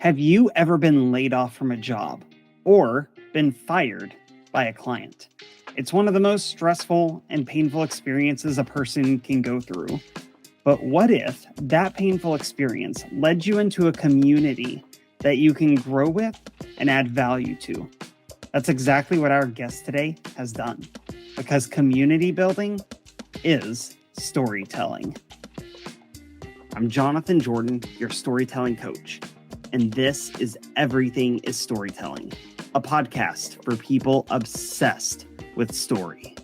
Have you ever been laid off from a job or been fired by a client? It's one of the most stressful and painful experiences a person can go through. But what if that painful experience led you into a community that you can grow with and add value to? That's exactly what our guest today has done, because community building is storytelling. I'm Jonathan Jordan, your storytelling coach, and this is Everything is Storytelling, a podcast for people obsessed with story.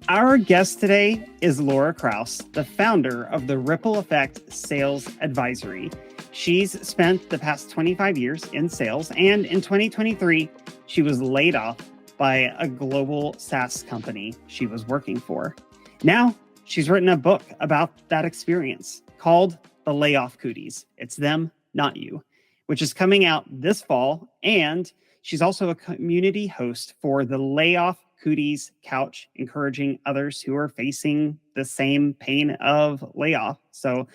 Our guest today is Laura Krauss, the founder of the Ripple Effect Sales Advisory. She's spent the past 25 years in sales, and in 2023, she was laid off by a global SaaS company she was working for. Now, she's written a book about that experience called The Layoff Cooties. It's them, not you, which is coming out this fall. And she's also a community host for the Layoff Cooties Couch, encouraging others who are facing the same pain of layoff. So,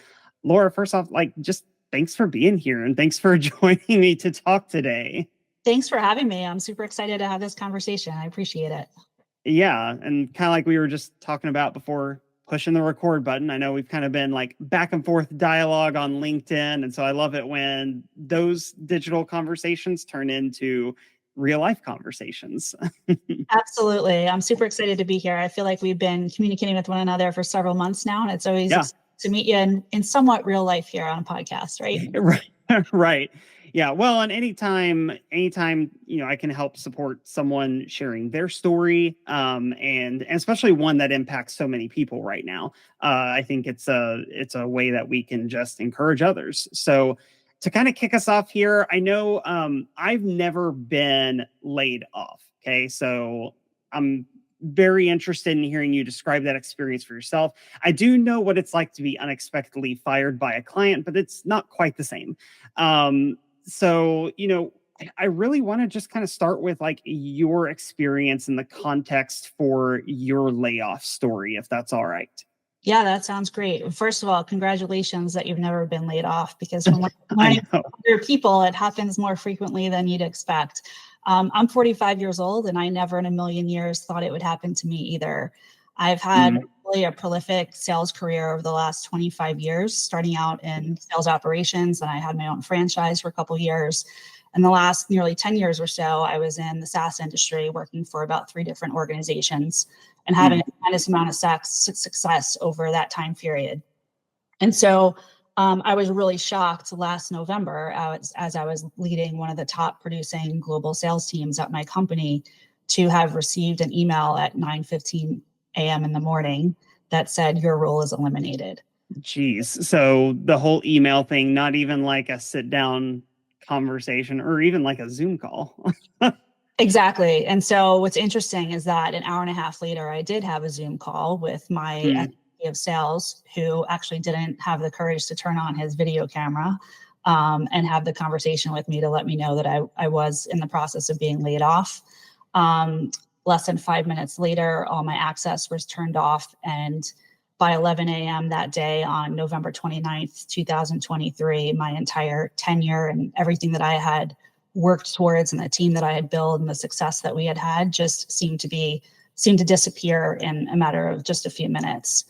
Laura, first off, just thanks for being here and thanks for joining me to talk today. Thanks for having me. I'm super excited to have this conversation. I appreciate it. Yeah. And kind of like we were just talking about before pushing the record button, I know we've kind of been like back and forth dialogue on LinkedIn. And so I love it when those digital conversations turn into real life conversations. Absolutely. I'm super excited to be here. I feel like we've been communicating with one another for several months now, and it's always exciting to meet you in somewhat real life here on a podcast, right? Right. Yeah. Well, and anytime, I can help support someone sharing their story, and especially one that impacts so many people right now. I think it's a way that we can just encourage others. So to kind of kick us off here, I know I've never been laid off. Okay. So I'm very interested in hearing you describe that experience for yourself. I do know what it's like to be unexpectedly fired by a client, but it's not quite the same. So, I really want to just kind of start with like your experience and the context for your layoff story, if that's all right. Yeah, that sounds great. First of all, congratulations that you've never been laid off, because from learning from other people, it happens more frequently than you'd expect. I'm 45 years old, and I never in a million years thought it would happen to me either. I've had really a prolific sales career over the last 25 years, starting out in sales operations, and I had my own franchise for a couple of years. And the last nearly 10 years or so, I was in the SaaS industry working for about 3 different organizations and having a tremendous amount of success over that time period. And so I was really shocked last November as I was leading one of the top producing global sales teams at my company to have received an email at 9:15 a.m. in the morning that said your role is eliminated. Jeez. So the whole email thing, not even like a sit down conversation or even like a Zoom call. Exactly. And so what's interesting is that an hour and a half later, I did have a Zoom call with my SVP of sales, who actually didn't have the courage to turn on his video camera and have the conversation with me to let me know that I was in the process of being laid off. Less than 5 minutes later, all my access was turned off. And by 11 a.m. that day on November 29th, 2023, my entire tenure and everything that I had worked towards and the team that I had built and the success that we had just seemed to disappear in a matter of just a few minutes.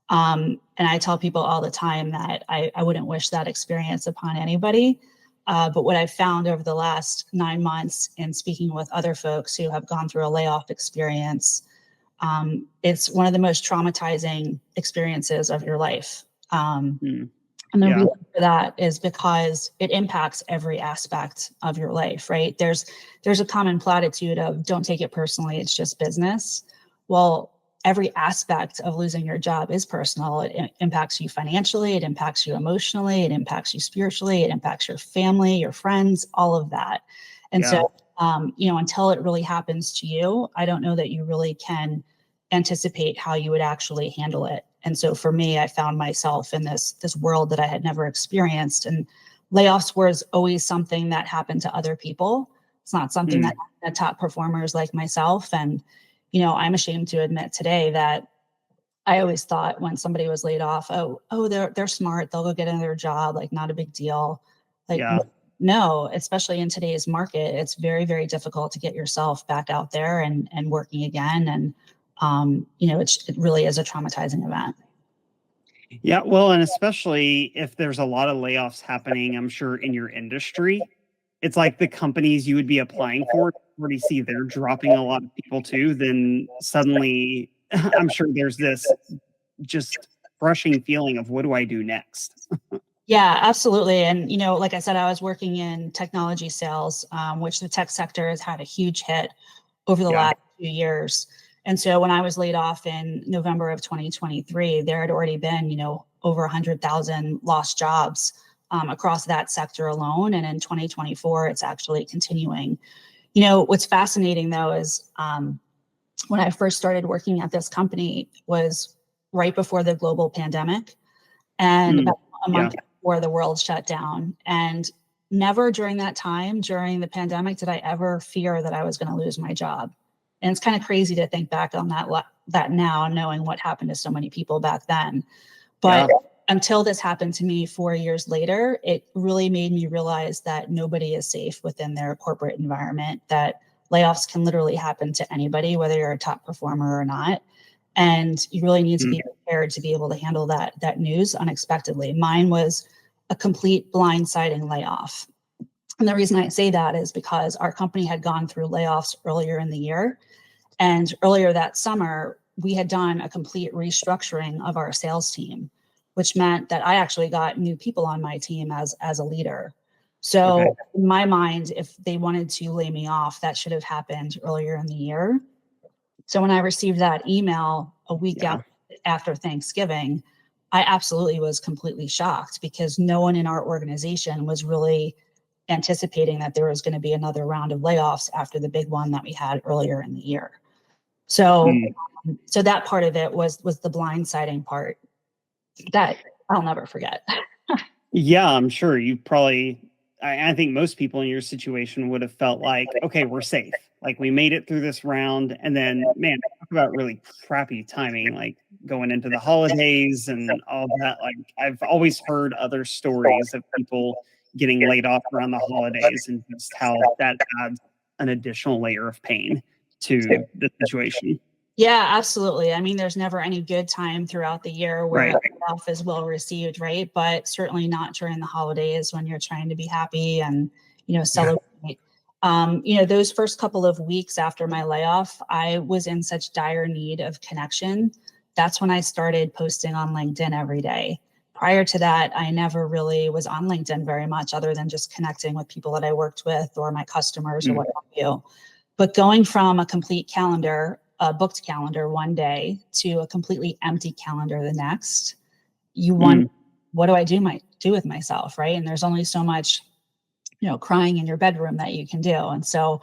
And I tell people all the time that I wouldn't wish that experience upon anybody. But what I've found over the last 9 months in speaking with other folks who have gone through a layoff experience, it's one of the most traumatizing experiences of your life. And the reason for that is because it impacts every aspect of your life, right? There's a common platitude of don't take it personally, it's just business. Well, every aspect of losing your job is personal. It impacts you financially, it impacts you emotionally, it impacts you spiritually, it impacts your family, your friends, all of that. And so, until it really happens to you, I don't know that you really can anticipate how you would actually handle it. And so for me, I found myself in this world that I had never experienced. And layoffs was always something that happened to other people. It's not something that top performers like myself. And, I'm ashamed to admit today that I always thought when somebody was laid off, oh, they're smart. They'll go get another job. Like, not a big deal. Like, Yeah. no, especially in today's market, it's very, very difficult to get yourself back out there and working again. And, it really is a traumatizing event. Yeah. Well, and especially if there's a lot of layoffs happening, I'm sure in your industry, it's like the companies you would be applying for already see they're dropping a lot of people too. Then suddenly, I'm sure there's this just crushing feeling of what do I do next? Yeah, absolutely. And, like I said, I was working in technology sales, which the tech sector has had a huge hit over the Yeah. last few years. And so when I was laid off in November of 2023, there had already been, over 100,000 lost jobs across that sector alone. And in 2024, it's actually continuing. What's fascinating though is when I first started working at this company was right before the global pandemic and about a month before the world shut down. And never during that time, during the pandemic, did I ever fear that I was going to lose my job. And it's kind of crazy to think back on that now, knowing what happened to so many people back then. But until this happened to me 4 years later, it really made me realize that nobody is safe within their corporate environment, that layoffs can literally happen to anybody, whether you're a top performer or not. And you really need to be prepared to be able to handle that news unexpectedly. Mine was a complete blindsiding layoff. And the reason I say that is because our company had gone through layoffs earlier in the year. And earlier that summer, we had done a complete restructuring of our sales team, which meant that I actually got new people on my team as a leader. So in my mind, if they wanted to lay me off, that should have happened earlier in the year. So when I received that email a week after Thanksgiving, I absolutely was completely shocked because no one in our organization was really anticipating that there was going to be another round of layoffs after the big one that we had earlier in the year. So, so that part of it was the blindsiding part that I'll never forget. Yeah, I'm sure you probably, I think most people in your situation would have felt like, okay, we're safe. Like we made it through this round. And then, man, talk about really crappy timing, like going into the holidays and all that. Like I've always heard other stories of people getting laid off around the holidays and just how that adds an additional layer of pain to the situation. Yeah, absolutely. I mean, there's never any good time throughout the year where layoff is well received, right? But certainly not during the holidays when you're trying to be happy and, celebrate. Those first couple of weeks after my layoff, I was in such dire need of connection. That's when I started posting on LinkedIn every day. Prior to that, I never really was on LinkedIn very much other than just connecting with people that I worked with or my customers or what have you. But going from a complete calendar, a booked calendar one day to a completely empty calendar the next, you wonder, what do I do with myself, right? And there's only so much, crying in your bedroom that you can do. And so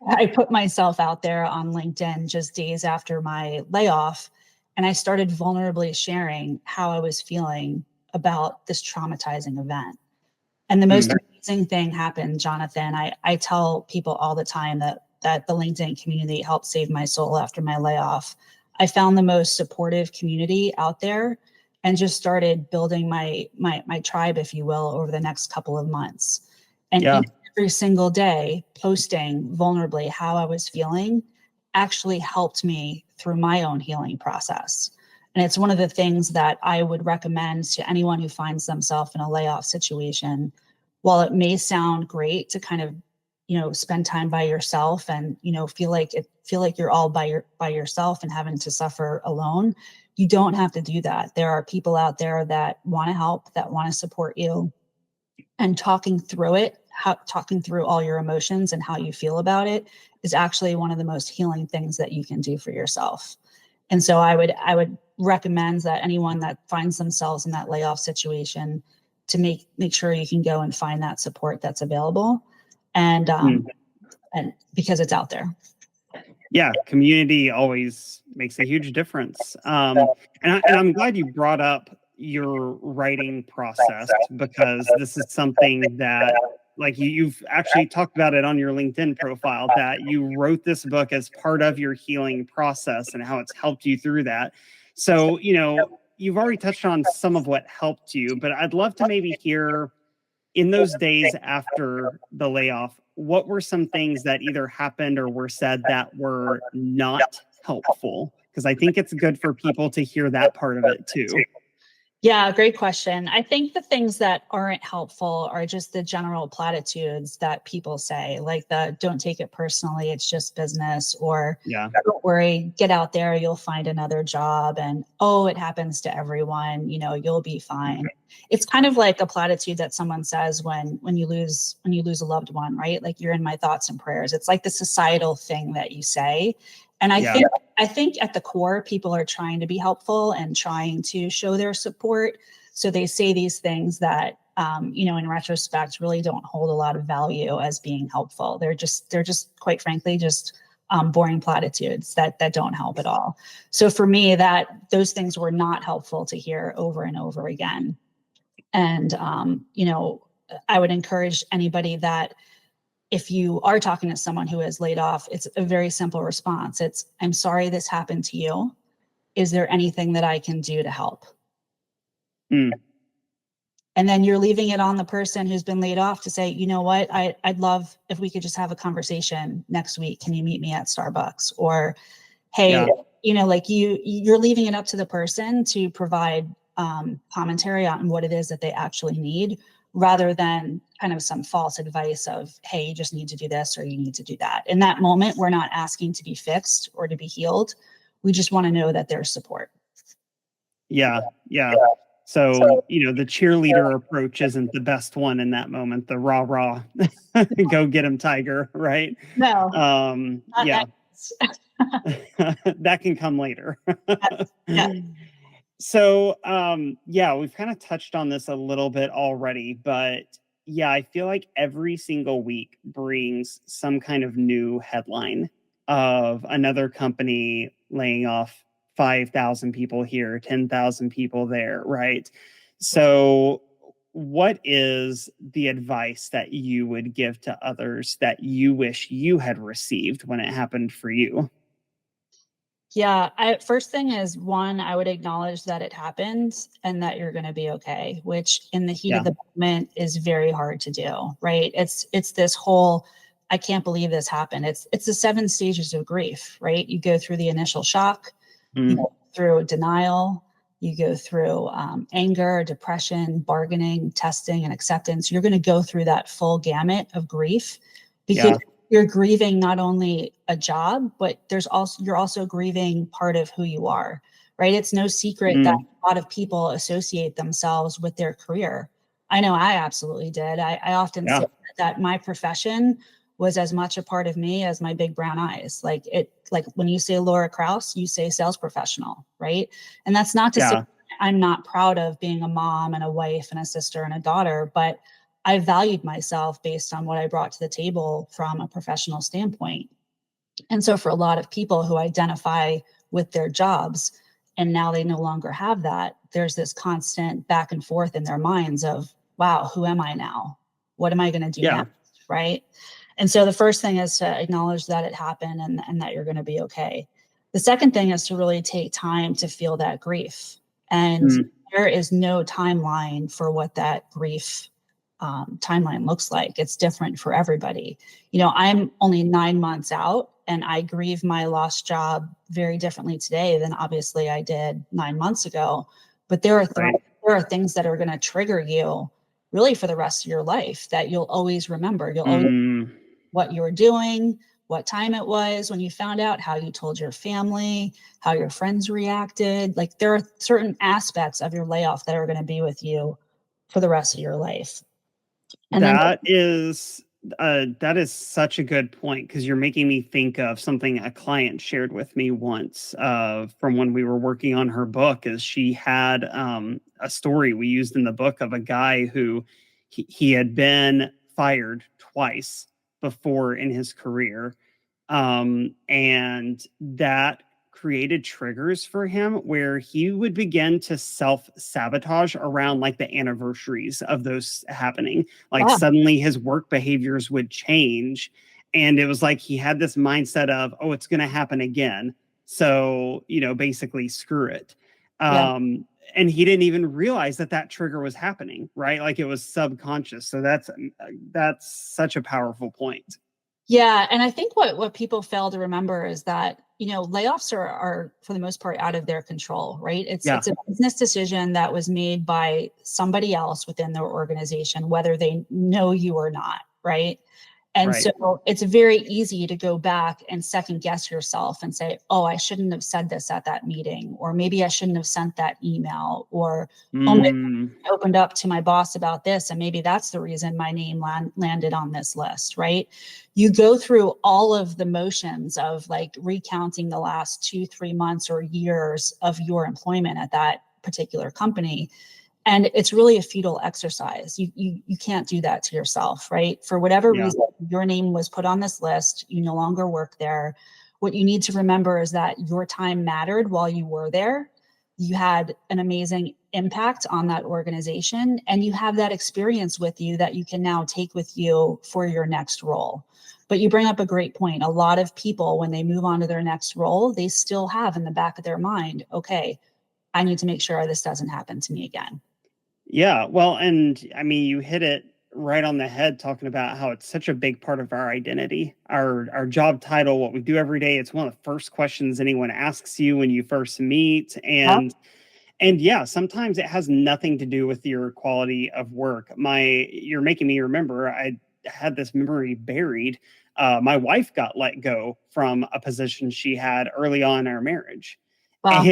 I put myself out there on LinkedIn just days after my layoff, and I started vulnerably sharing how I was feeling about this traumatizing event. And the most amazing thing happened, Jonathan. I tell people all the time that the LinkedIn community helped save my soul after my layoff. I found the most supportive community out there and just started building my tribe, if you will, over the next couple of months. And every single day posting vulnerably how I was feeling actually helped me through my own healing process. And it's one of the things that I would recommend to anyone who finds themselves in a layoff situation. While it may sound great to kind of, spend time by yourself and, feel like you're all by yourself and having to suffer alone, you don't have to do that. There are people out there that want to help, that want to support you, and talking through all your emotions and how you feel about it is actually one of the most healing things that you can do for yourself. And so I would recommend that anyone that finds themselves in that layoff situation to make sure you can go and find that support that's available, and because it's out there. Yeah, community always makes a huge difference. And I'm glad you brought up your writing process because this is something that, like, you've actually talked about it on your LinkedIn profile, that you wrote this book as part of your healing process and how it's helped you through that. So, you've already touched on some of what helped you, but I'd love to maybe hear in those days after the layoff, what were some things that either happened or were said that were not helpful? Because I think it's good for people to hear that part of it too. Yeah, great question. I think the things that aren't helpful are just the general platitudes that people say, like the don't take it personally, it's just business, or Yeah. don't worry, get out there, you'll find another job, and oh, it happens to everyone, you'll be fine. It's kind of like a platitude that someone says when you lose a loved one, right? Like, you're in my thoughts and prayers. It's like the societal thing that you say. And I think at the core, people are trying to be helpful and trying to show their support. So they say these things that, in retrospect, really don't hold a lot of value as being helpful. They're just quite frankly, just boring platitudes that don't help at all. So for me, those things were not helpful to hear over and over again. And, I would encourage anybody that if you are talking to someone who is laid off, it's a very simple response. It's, I'm sorry this happened to you. Is there anything that I can do to help? Mm. And then you're leaving it on the person who's been laid off to say, you know what, I'd love if we could just have a conversation next week. Can you meet me at Starbucks? Or, hey, you're leaving it up to the person to provide commentary on what it is that they actually need, rather than kind of some false advice of, hey, you just need to do this or you need to do that. In that moment, we're not asking to be fixed or to be healed. We just want to know that there's support. Yeah. So, the cheerleader approach isn't the best one in that moment. The rah, go get him, Tiger, right? No. Yeah. That can come later. Yeah. So, we've kind of touched on this a little bit already, but I feel like every single week brings some kind of new headline of another company laying off 5,000 people here, 10,000 people there, right? So, what is the advice that you would give to others that you wish you had received when it happened for you? Yeah, first thing is, one, I would acknowledge that it happened and that you're going to be okay, which in the heat of the moment is very hard to do, right? It's this whole, I can't believe this happened. It's the 7 stages of grief, right? You go through the initial shock, you go through denial, you go through anger, depression, bargaining, testing, and acceptance. You're going to go through that full gamut of grief, because you're grieving not only a job, but you're also grieving part of who you are, right? It's no secret that a lot of people associate themselves with their career. I know I absolutely did. I often say that my profession was as much a part of me as my big brown eyes. Like when you say Laura Krauss, you say sales professional, right? And that's not to say I'm not proud of being a mom and a wife and a sister and a daughter, but I valued myself based on what I brought to the table from a professional standpoint. And so for a lot of people who identify with their jobs and now they no longer have that, there's this constant back and forth in their minds of, wow, who am I now? What am I going to do next? Right. And so the first thing is to acknowledge that it happened and that you're going to be okay. The second thing is to really take time to feel that grief. And there is no timeline for what that grief timeline looks like. It's different for everybody. I'm only 9 months out and I grieve my lost job very differently today than obviously I did 9 months ago. But there are things that are going to trigger you really for the rest of your life that you'll always remember. You'll always remember what you were doing, what time it was when you found out, how you told your family, how your friends reacted. Like, there are certain aspects of your layoff that are going to be with you for the rest of your life. And that is such a good point, because you're making me think of something a client shared with me once from when we were working on her book. Is she had a story we used in the book of a guy who he had been fired twice before in his career, and that created triggers for him where he would begin to self-sabotage around like the anniversaries of those happening. Like suddenly his work behaviors would change. And it was like he had this mindset of, oh, it's going to happen again. So, basically screw it. Yeah. And he didn't even realize that that trigger was happening, right? Like it was subconscious. So that's such a powerful point. Yeah, and I think what people fail to remember is that, layoffs are for the most part out of their control, right? Yeah, It's a business decision that was made by somebody else within their organization, whether they know you or not, right? And right. so it's very easy to go back and second guess yourself and say, oh, I shouldn't have said this at that meeting, or maybe I shouldn't have sent that email, or oh my, Mm, I opened up to my boss about this, and maybe that's the reason my name landed on this list, right? You go through all of the motions of like recounting the last 2, 3 months or years of your employment at that particular company, and it's really a futile exercise. You can't do that to yourself, right? For whatever yeah, reason, your name was put on this list, you no longer work there. What you need to remember is that your time mattered while you were there. You had an amazing impact on that organization, and you have that experience with you that you can now take with you for your next role. But you bring up a great point. A lot of people, when they move on to their next role, they still have in the back of their mind, okay, I need to make sure this doesn't happen to me again. yeah. Well, and I mean, you hit it right on the head talking about how it's such a big part of our identity, our job title, what we do every day. It's one of the first questions anyone asks you when you first meet, Yep. and yeah, sometimes it has nothing to do with your quality of work. You're making me remember. I had this memory buried. My wife got let go from a position she had early on in our marriage, Wow.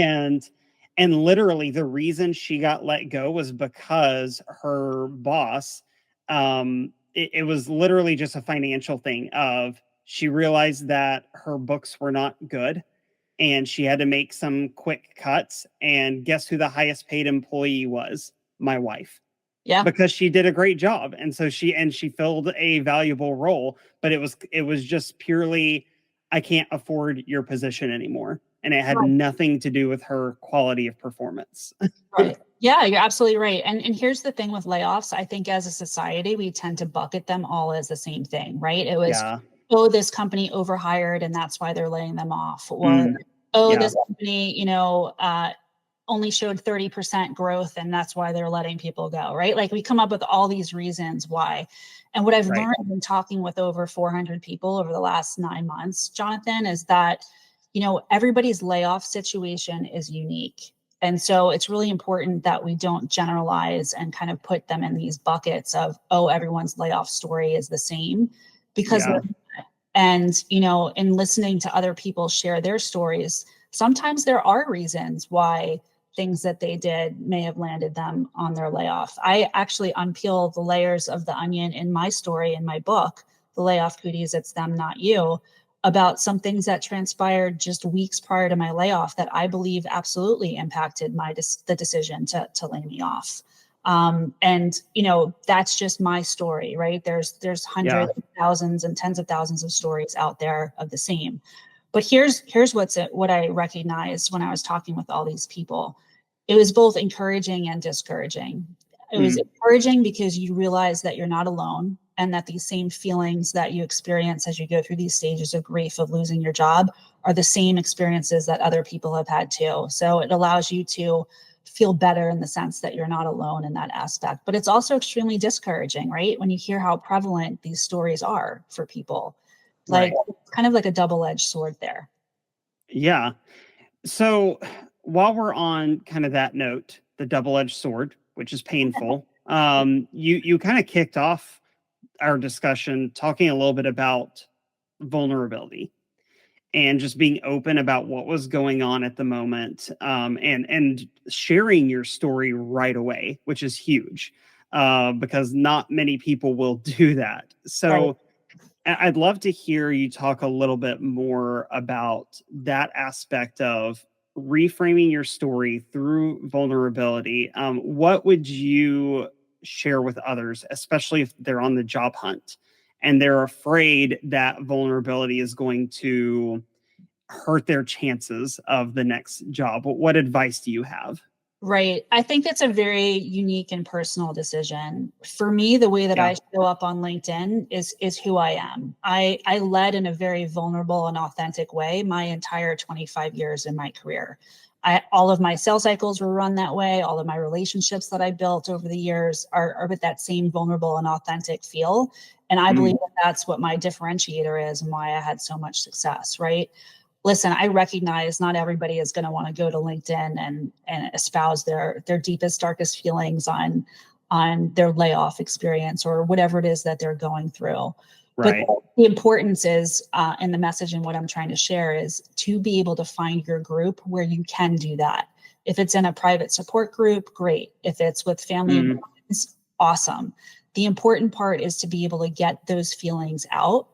and literally the reason she got let go was because her boss. It was literally just a financial thing. Of She realized that her books were not good and she had to make some quick cuts. And guess who the highest paid employee was? My wife, Yeah. because she did a great job. And so she filled a valuable role, but it was just purely, I can't afford your position anymore. And it had Right. nothing to do with her quality of performance. Right. Yeah, you're absolutely right. And here's the thing with layoffs. I think as a society, we tend to bucket them all as the same thing, right? It was, Yeah. oh, this company overhired and that's why they're laying them off. Or, Mm, oh, yeah. this company, only showed 30% growth and that's why they're letting people go, right? Like we come up with all these reasons why. And what I've Right. learned in talking with over 400 people over the last 9 months, Jonathan, is that, everybody's layoff situation is unique. And so it's really important that we don't generalize and kind of put them in these buckets of, oh, everyone's layoff story is the same, because Yeah. and, in listening to other people share their stories, sometimes there are reasons why things that they did may have landed them on their layoff. I actually unpeel the layers of the onion in my story, in my book, The Layoff Cooties, It's Them, Not You, about some things that transpired just weeks prior to my layoff that I believe absolutely impacted the decision to lay me off. And that's just my story, right? There's Yeah. hundreds, thousands, and tens of thousands of stories out there of the same. But here's what I recognized when I was talking with all these people. It was both encouraging and discouraging. It was Mm, encouraging because you realize that you're not alone and that these same feelings that you experience as you go through these stages of grief of losing your job are the same experiences that other people have had too. So it allows you to feel better in the sense that you're not alone in that aspect. But it's also extremely discouraging, right? When you hear how prevalent these stories are for people, like right. it's kind of like a double-edged sword there. Yeah. So while we're on kind of that note, the double-edged sword, which is painful, you kind of kicked off our discussion talking a little bit about vulnerability and just being open about what was going on at the moment, and sharing your story right away, which is huge, because not many people will do that. Right. So I'd love to hear you talk a little bit more about that aspect of reframing your story through vulnerability. What would you share with others, especially if they're on the job hunt and they're afraid that vulnerability is going to hurt their chances of the next job? What advice do you have? Right. I think that's a very unique and personal decision. For me, the way that Yeah. I show up on LinkedIn is who I am. I led in a very vulnerable and authentic way my entire 25 years in my career. All of my sales cycles were run that way. All of my relationships that I built over the years are with that same vulnerable and authentic feel. And I believe that that's what my differentiator is and why I had so much success, right? Listen, I recognize not everybody is going to want to go to LinkedIn and espouse their deepest, darkest feelings on their layoff experience or whatever it is that they're going through. Right. But the importance is, and the message and what I'm trying to share is to be able to find your group where you can do that. If it's in a private support group, great. If it's with family and friends, awesome. The important part is to be able to get those feelings out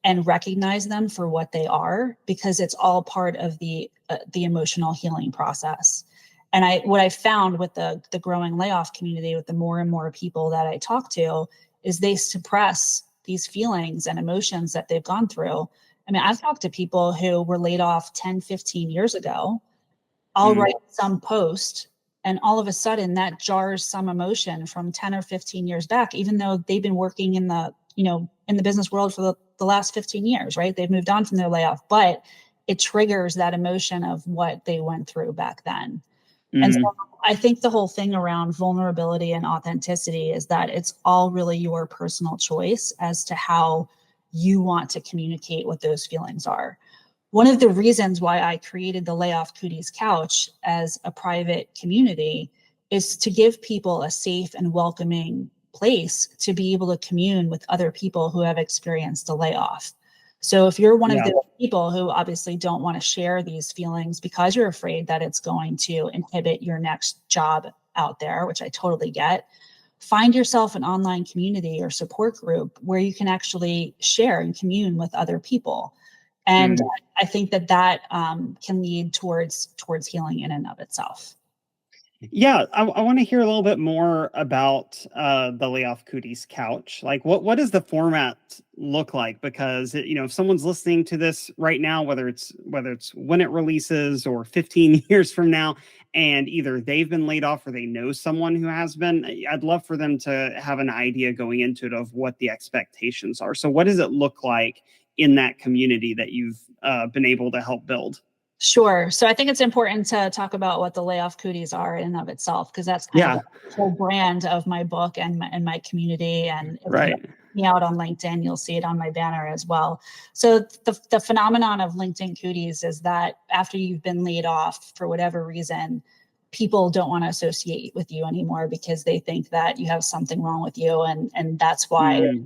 and recognize them for what they are, because it's all part of the emotional healing process. And what I found with the growing layoff community, with the more and more people that I talk to, is they suppress these feelings and emotions that they've gone through. I mean, I've talked to people who were laid off 10, 15 years ago. I'll write some post, and all of a sudden that jars some emotion from 10 or 15 years back, even though they've been working in the business world for the last 15 years, right? They've moved on from their layoff, but it triggers that emotion of what they went through back then. And so I think the whole thing around vulnerability and authenticity is that it's all really your personal choice as to how you want to communicate what those feelings are. One of the reasons why I created the Layoff Cooties Couch as a private community is to give people a safe and welcoming place to be able to commune with other people who have experienced a layoff. So if you're one of the people who obviously don't want to share these feelings because you're afraid that it's going to inhibit your next job out there, which I totally get, find yourself an online community or support group where you can actually share and commune with other people. And I think that can lead towards healing in and of itself. Yeah, I want to hear a little bit more about the Layoff Cooties Couch. Like, what does the format look like? Because if someone's listening to this right now, whether it's when it releases or 15 years from now, and either they've been laid off or they know someone who has been, I'd love for them to have an idea going into it of what the expectations are. So, what does it look like in that community that you've been able to help build? Sure. So I think it's important to talk about what the Layoff Cooties are in and of itself, because that's kind of the whole brand of my book and my community. And if you check me out on LinkedIn, you'll see it on my banner as well. So the phenomenon of LinkedIn Cooties is that after you've been laid off for whatever reason, people don't want to associate with you anymore because they think that you have something wrong with you. And that's why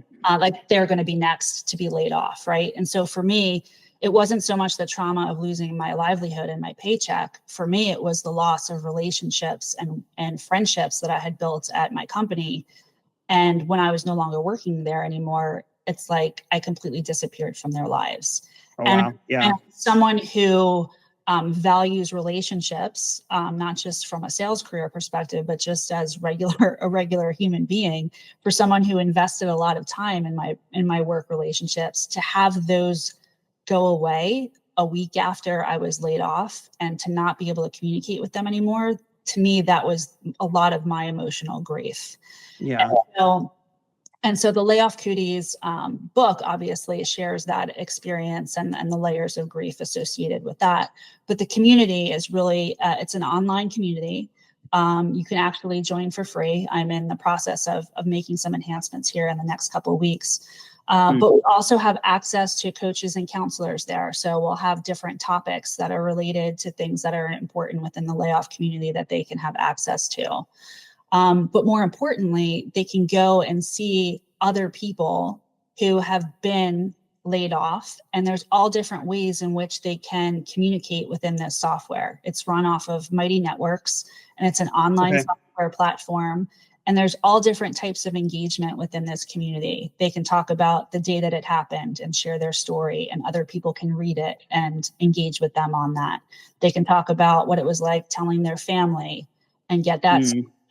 they're going to be next to be laid off. Right. And so for me, it wasn't so much the trauma of losing my livelihood and my paycheck. For me, it was the loss of relationships and friendships that I had built at my company. And when I was no longer working there anymore, it's like I completely disappeared from their lives. And someone who values relationships, not just from a sales career perspective, but just as a regular human being, for someone who invested a lot of time in my work relationships, to have those go away a week after I was laid off and to not be able to communicate with them anymore, to me, that was a lot of my emotional grief. Yeah. And so the Layoff Cooties book obviously shares that experience and the layers of grief associated with that. But the community is really, it's an online community. You can actually join for free. I'm in the process of making some enhancements here in the next couple of weeks. But we also have access to coaches and counselors there. So we'll have different topics that are related to things that are important within the layoff community that they can have access to. But more importantly, they can go and see other people who have been laid off. And there's all different ways in which they can communicate within this software. It's run off of Mighty Networks, and it's an online software platform. And there's all different types of engagement within this community. They can talk about the day that it happened and share their story, and other people can read it and engage with them on that. They can talk about what it was like telling their family and get that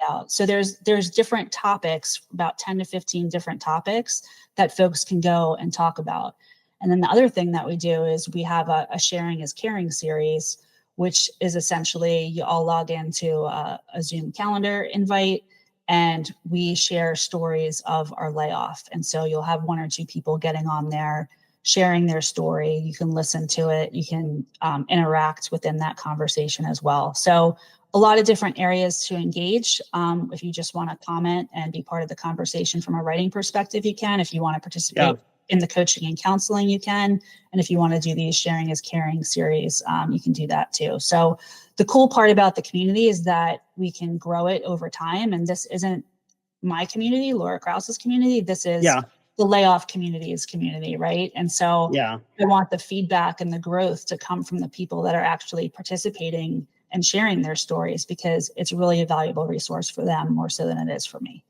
out. So there's different topics, about 10 to 15 different topics that folks can go and talk about. And then the other thing that we do is we have a Sharing is Caring series, which is essentially you all log into a Zoom calendar invite, and we share stories of our layoff. And so you'll have one or two people getting on there, sharing their story. You can listen to it. You can interact within that conversation as well. So a lot of different areas to engage. If you just want to comment and be part of the conversation from a writing perspective, you can. If you want to participate in the coaching and counseling, you can. And if you want to do these sharing is caring series, you can do that too. So the cool part about the community is that we can grow it over time. And this isn't my community, Laura Krauss's community. This is the Layoff Community's community, right? And so I want the feedback and the growth to come from the people that are actually participating and sharing their stories, because it's really a valuable resource for them more so than it is for me.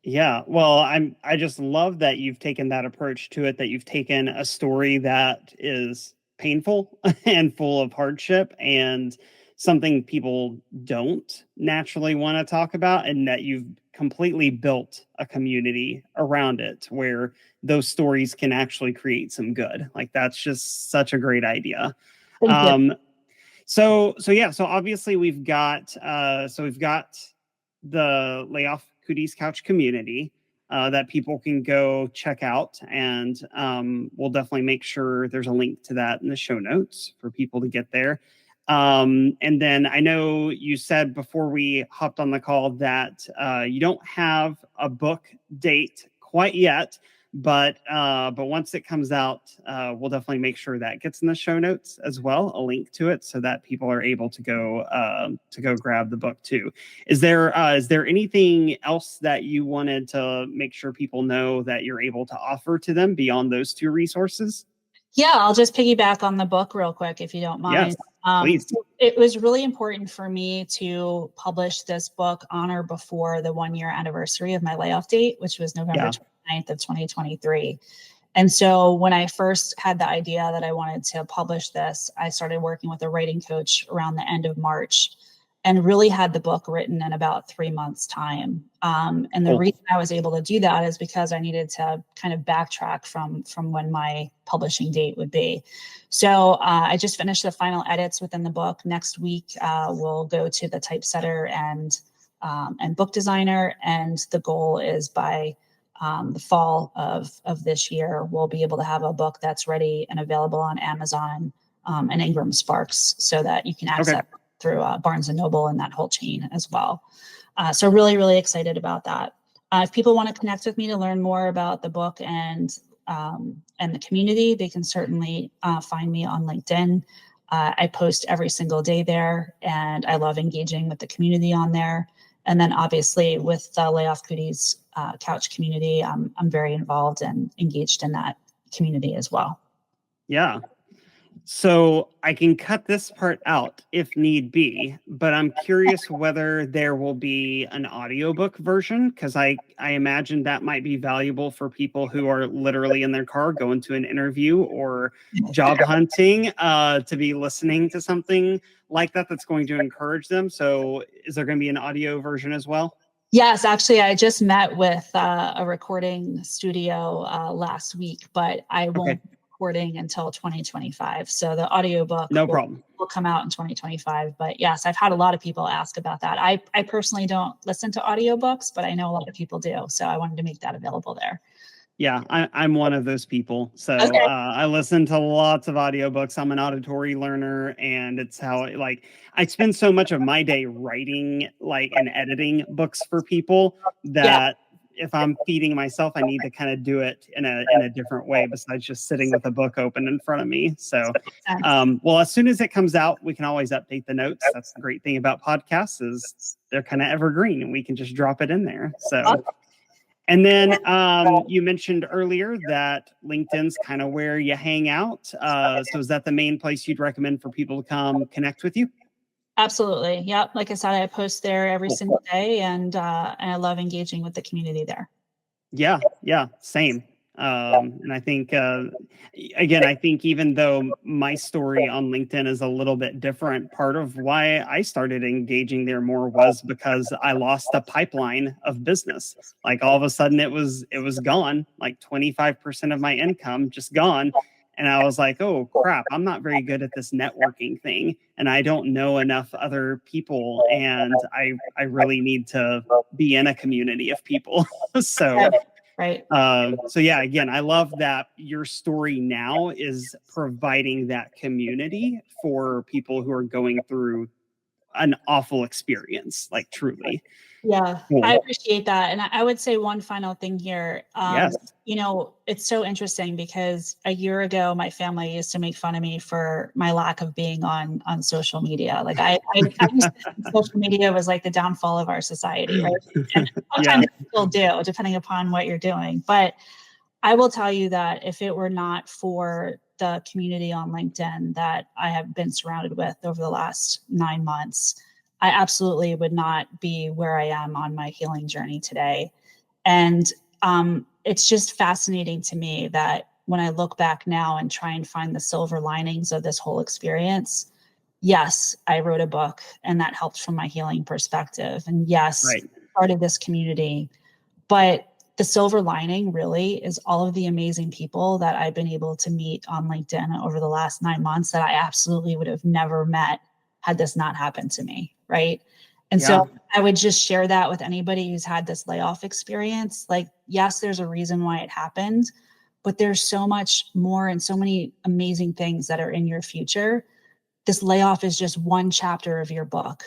Yeah, well, I just love that you've taken that approach to it, that you've taken a story that is painful and full of hardship and something people don't naturally want to talk about, and that you've completely built a community around it where those stories can actually create some good. Like, that's just such a great idea. So obviously we've got the Layoff Cooties Couch community that people can go check out, and we'll definitely make sure there's a link to that in the show notes for people to get there. And then I know you said before we hopped on the call that you don't have a book date quite yet, but once it comes out, we'll definitely make sure that gets in the show notes as well, a link to it, so that people are able to go grab the book too. Is there anything else that you wanted to make sure people know that you're able to offer to them beyond those two resources? Yeah, I'll just piggyback on the book real quick, if you don't mind. Yes, please. It was really important for me to publish this book on or before the 1-year anniversary of my layoff date, which was November 29th of 2023. And so when I first had the idea that I wanted to publish this, I started working with a writing coach around the end of March, and really had the book written in about 3 months' time. And the reason I was able to do that is because I needed to kind of backtrack from when my publishing date would be. So I just finished the final edits within the book. Next week, we'll go to the typesetter and book designer. And the goal is by the fall of this year, we'll be able to have a book that's ready and available on Amazon and Ingram Sparks, so that you can access through Barnes & Noble and that whole chain as well. So really, really excited about that. If people want to connect with me to learn more about the book and the community, they can certainly find me on LinkedIn. I post every single day there, and I love engaging with the community on there. And then obviously with the Layoff Cooties Couch community, I'm very involved and engaged in that community as well. Yeah. So I can cut this part out if need be, but I'm curious whether there will be an audiobook version, because I imagine that might be valuable for people who are literally in their car going to an interview or job hunting, to be listening to something like that that's going to encourage them. So is there going to be an audio version as well? Yes, actually, I just met with a recording studio last week, but I won't be recording until 2025. So the audiobook will come out in 2025. But yes, I've had a lot of people ask about that. I personally don't listen to audiobooks, but I know a lot of people do. So I wanted to make that available there. Yeah, I'm one of those people. So I listen to lots of audiobooks. I'm an auditory learner, and it's how I spend so much of my day writing and editing books for people that if I'm feeding myself, I need to kind of do it in a different way besides just sitting with a book open in front of me. So, well, as soon as it comes out, we can always update the notes. That's the great thing about podcasts, is they're kind of evergreen, and we can just drop it in there. So. And then you mentioned earlier that LinkedIn's kind of where you hang out. So is that the main place you'd recommend for people to come connect with you? Absolutely. Yep. Like I said, I post there every single day, and I love engaging with the community there. Yeah. Same. And I think, again, I think even though my story on LinkedIn is a little bit different, part of why I started engaging there more was because I lost a pipeline of business. Like all of a sudden it was gone, like 25% of my income just gone. And I was like, oh crap, I'm not very good at this networking thing, and I don't know enough other people, and I really need to be in a community of people. So Right. So yeah, again, I love that your story now is providing that community for people who are going through an awful experience, like truly. Yeah, Cool. I appreciate that. And I would say one final thing here. Yes. You know, it's so interesting because a year ago, my family used to make fun of me for my lack of being on social media. Like I used to think social media was like the downfall of our society, right? And sometimes Yeah. it still do, depending upon what you're doing. But I will tell you that if it were not for the community on LinkedIn that I have been surrounded with over the last 9 months, I absolutely would not be where I am on my healing journey today. And it's just fascinating to me that when I look back now and try and find the silver linings of this whole experience, yes, I wrote a book and that helped from my healing perspective. And yes, Right. started this community. But the silver lining really is all of the amazing people that I've been able to meet on LinkedIn over the last 9 months that I absolutely would have never met had this not happened to me. Right. And so I would just share that with anybody who's had this layoff experience. Like, yes, there's a reason why it happened, but there's so much more and so many amazing things that are in your future. This layoff is just one chapter of your book.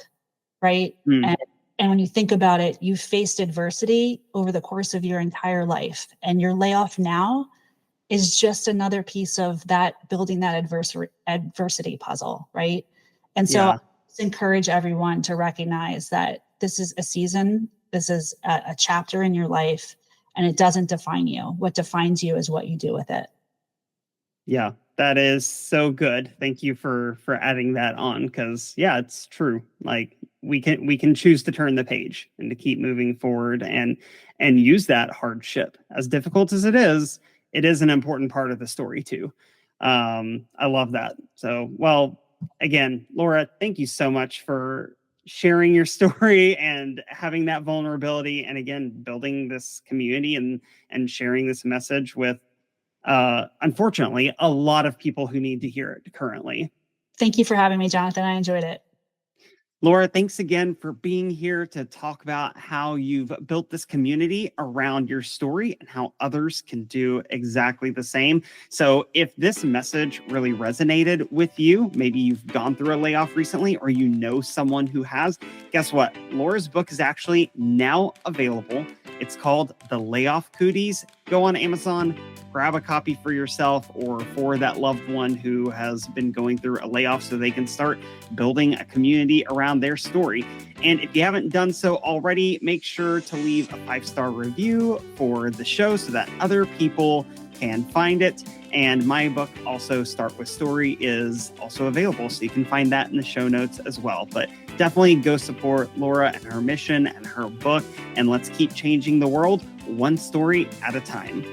Right. And when you think about it, you've faced adversity over the course of your entire life, and your layoff now is just another piece of that, building that adversity puzzle, right? And so I just encourage everyone to recognize that this is a season, this is a chapter in your life, and it doesn't define you. What defines you is what you do with it. Yeah, that is so good. Thank you for adding that on, because yeah, it's true. Like we can choose to turn the page and to keep moving forward and use that hardship, as difficult as it is an important part of the story too. I love that. So, well, again, Laura, thank you so much for sharing your story and having that vulnerability, and again, building this community and sharing this message with unfortunately a lot of people who need to hear it currently. Thank you for having me, Jonathan. I enjoyed it. Laura, thanks again for being here to talk about how you've built this community around your story and how others can do exactly the same. So if this message really resonated with you, maybe you've gone through a layoff recently or you know someone who has, guess what? Laura's book is actually now available. It's called The Layoff Cooties. Go on Amazon, grab a copy for yourself or for that loved one who has been going through a layoff so they can start building a community around their story. And if you haven't done so already, make sure to leave a 5-star review for the show so that other people can find it. And my book, also Start With Story, is also available. So you can find that in the show notes as well. But definitely go support Laura and her mission and her book. And let's keep changing the world one story at a time.